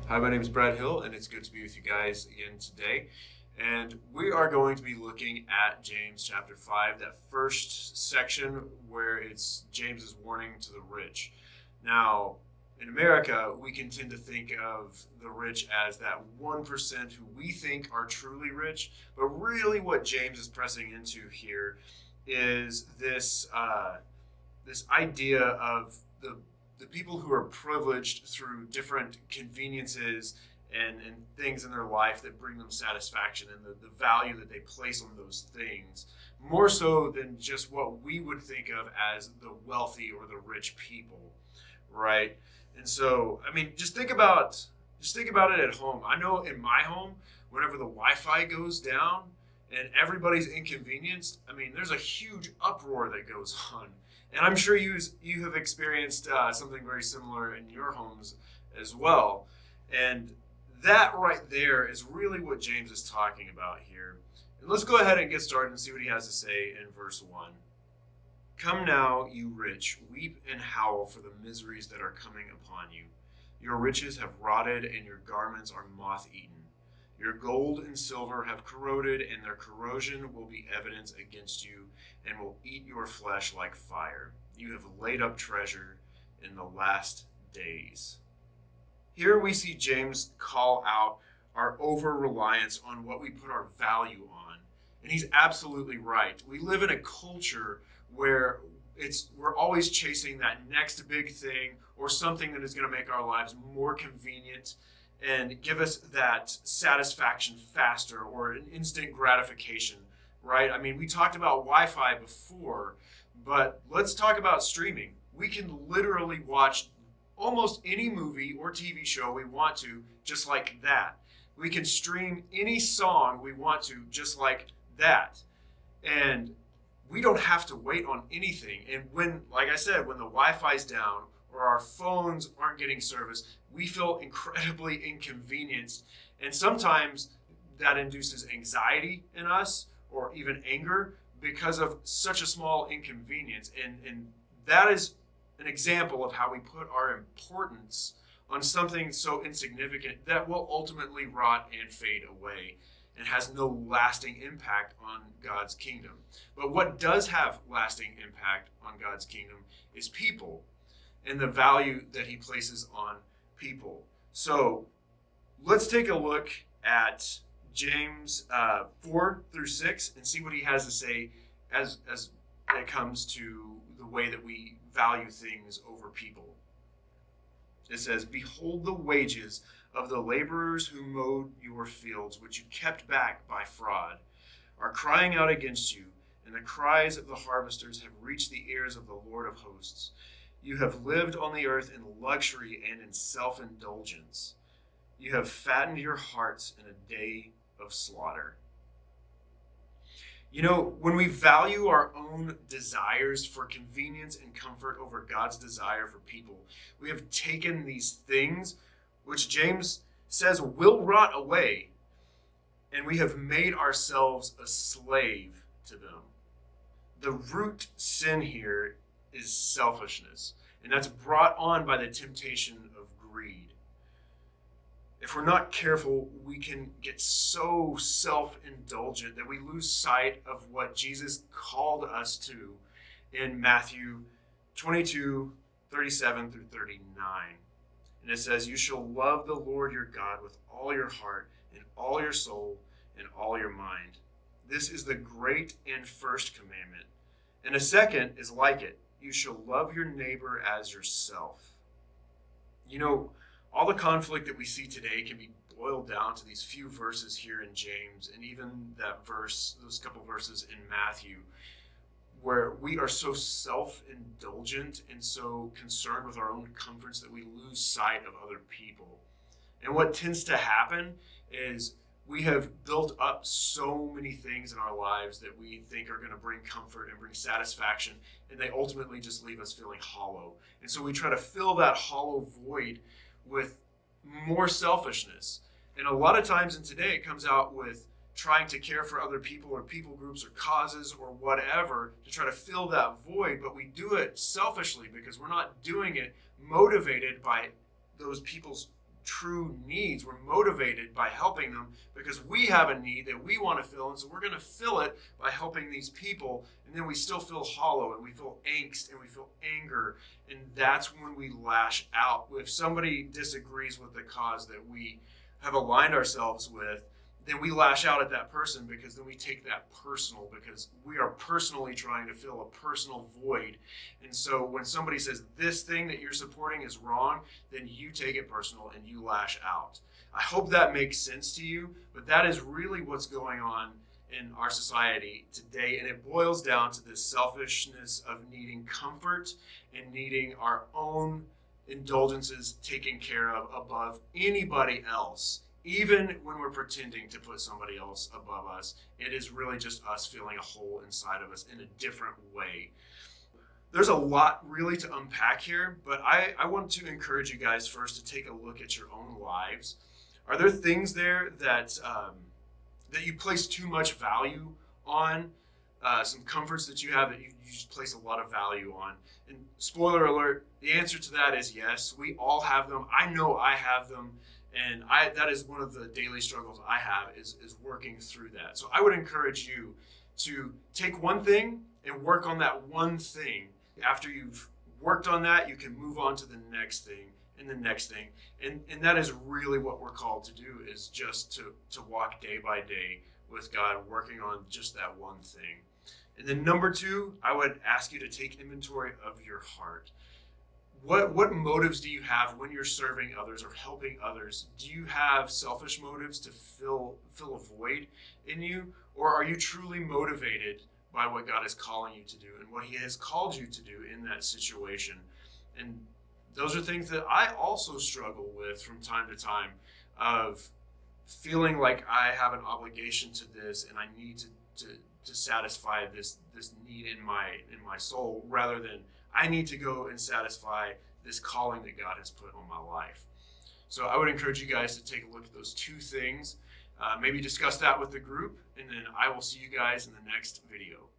Hi, my name is Brad Hill, and it's good to be with you guys again today. And we are going to be looking at James chapter 5, that first section where it's James's warning to the rich. Now, in America, we can tend to think of the rich as that 1% who we think are truly rich, but really what James is pressing into here is this idea of the people who are privileged through different conveniences and things in their life that bring them satisfaction and the value that they place on those things, more so than just what we would think of as the wealthy or the rich people, right? And so, I mean, just think about it at home. I know in my home, whenever the Wi-Fi goes down and everybody's inconvenienced, I mean, there's a huge uproar that goes on. And I'm sure you have experienced something very similar in your homes as well. And that right there is really what James is talking about here. And let's go ahead and get started and see what he has to say in verse 1. Come now, you rich, weep and howl for the miseries that are coming upon you. Your riches have rotted and your garments are moth-eaten. Your gold and silver have corroded, and their corrosion will be evidence against you, and will eat your flesh like fire. You have laid up treasure in the last days. Here we see James call out our over-reliance on what we put our value on. And he's absolutely right. We live in a culture where we're always chasing that next big thing or something that is going to make our lives more convenient and give us that satisfaction faster or an instant gratification, right? I mean, we talked about Wi-Fi before, but let's talk about streaming. We can literally watch almost any movie or TV show we want to just like that. We can stream any song we want to just like that. And we don't have to wait on anything. And when, like I said, when the Wi-Fi's down or our phones aren't getting service, we feel incredibly inconvenienced. And sometimes that induces anxiety in us or even anger because of such a small inconvenience. And that is an example of how we put our importance on something so insignificant that will ultimately rot and fade away and has no lasting impact on God's kingdom. But what does have lasting impact on God's kingdom is people and the value that he places on people. So let's take a look at James 4 through 6 and see what he has to say as it comes to the way that we value things over people. It says, "Behold the wages of the laborers who mowed your fields, which you kept back by fraud, are crying out against you, and the cries of the harvesters have reached the ears of the Lord of hosts. You have lived on the earth in luxury and in self-indulgence. You have fattened your hearts in a day of slaughter." You know, when we value our own desires for convenience and comfort over God's desire for people, we have taken these things, which James says will rot away, and we have made ourselves a slave to them. The root sin here is selfishness, and that's brought on by the temptation of greed. If we're not careful, we can get so self-indulgent that we lose sight of what Jesus called us to in Matthew 22:37 through 39. And it says, "You shall love the Lord your God with all your heart and all your soul and all your mind. This is the great and first commandment. And a second is like it. You shall love your neighbor as yourself." You know, all the conflict that we see today can be boiled down to these few verses here in James, and even those couple verses in Matthew, where we are so self-indulgent and so concerned with our own comforts that we lose sight of other people. And what tends to happen is we have built up so many things in our lives that we think are going to bring comfort and bring satisfaction, and they ultimately just leave us feeling hollow. And so we try to fill that hollow void with more selfishness. And a lot of times in today, it comes out with trying to care for other people or people groups or causes or whatever to try to fill that void, but we do it selfishly because we're not doing it motivated by those people's true needs. We're motivated by helping them because we have a need that we want to fill, and so we're going to fill it by helping these people. And then we still feel hollow, and we feel angst, and we feel anger, and that's when we lash out. If somebody disagrees with the cause that we have aligned ourselves with, then we lash out at that person, because then we take that personal, because we are personally trying to fill a personal void. And so when somebody says this thing that you're supporting is wrong, then you take it personal and you lash out. I hope that makes sense to you, but that is really what's going on in our society today. And it boils down to this selfishness of needing comfort and needing our own indulgences taken care of above anybody else. Even when we're pretending to put somebody else above us, it is really just us feeling a hole inside of us in a different way. There's a lot really to unpack here, but I want to encourage you guys first to take a look at your own lives. Are there things there that you place too much value on? Some comforts that you have that you just place a lot of value on? And spoiler alert, the answer to that is yes. We all have them. I know I have them. And that is one of the daily struggles I have is working through that. So I would encourage you to take one thing and work on that one thing. After you've worked on that, you can move on to the next thing and the next thing. And that is really what we're called to do, is just to walk day by day with God, working on just that one thing. And then number two, I would ask you to take inventory of your heart. What motives do you have when you're serving others or helping others? Do you have selfish motives to fill a void in you? Or are you truly motivated by what God is calling you to do and what He has called you to do in that situation? And those are things that I also struggle with from time to time, of feeling like I have an obligation to this and I need to satisfy this need in my soul, rather than I need to go and satisfy this calling that God has put on my life. So I would encourage you guys to take a look at those two things, maybe discuss that with the group, and then I will see you guys in the next video.